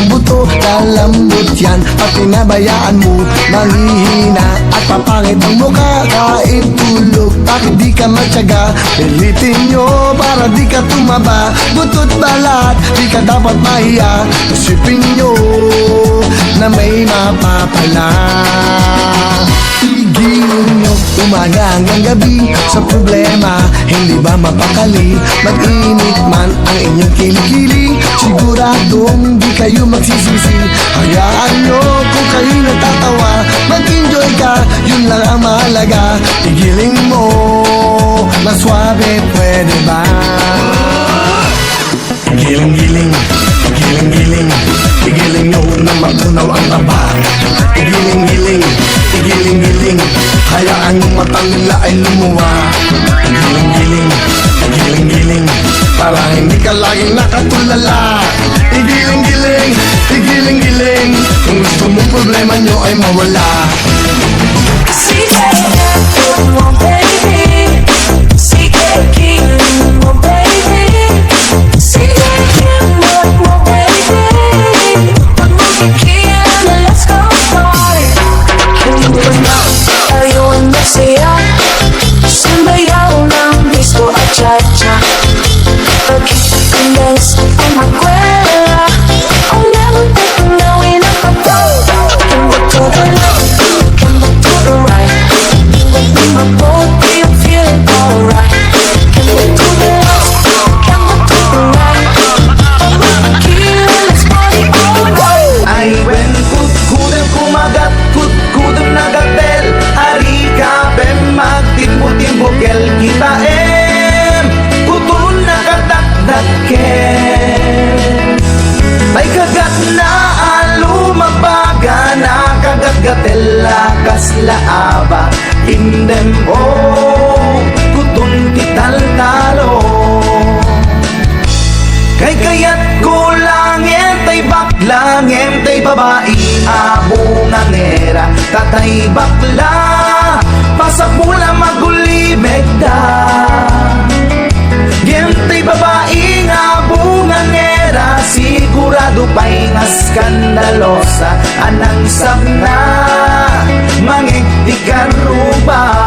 ang buto, kalambot yan. At pinabayaan mo, manghihina at papangit ang mukha. Kain tulog, bakit di ka matyaga? Pilitin nyo para di ka tumaba. Butot balat, di ka dapat mahiya. Isipin nyo na may mapapala. Tigilin nyo umaga hanggang gabi sa problema, hindi ba mapakali? Mag-init man ang inyong kilikili, siguradong di kayo magsisisi. Hayaan nyo kung kayo natatawa, mag-enjoy ka, yun lang ang mahalaga. Tigilin mo na swabe, pwede ba? Giling-giling, giling-giling, tigilin nyo na matunaw ang taba. Giling-giling, giling-giling, hayaan yung mata nila ay lumuwa. Giling-giling, giling-giling, para hindi ka laging nakatulala. Giling-giling, giling-giling, kung gusto mong problema nyo ay mawala. Sige, mo baby, sige, mo baby, sige, mo baby, pag mo kikiyan, let's go party. Ayun na siya, sumbayaw ng disco at cha-cha. Pag-dance ang magkwela, ang never take nawin ang kapal. Come back to the left, come back to the right. In my boat, do you feel it alright? Come back to the left, come back to the right. Let's party all night. Ay when kudkudem kumagat, kudkudem nagatel. Ari ka bem magtimbo-timbo kel kita kutun nakadakdak ken. Ay kagat na alumabaga na kagat-gatela kaslaaba. Indem kutun tital-talo. Kay kayat kulang entay baklang entay babae abong ang era. Tatay bakla pasapula magulimeg da. Entay babae abong ang era, sigurado pa'y nga skandalosa. Anang sabna mangig di karuba.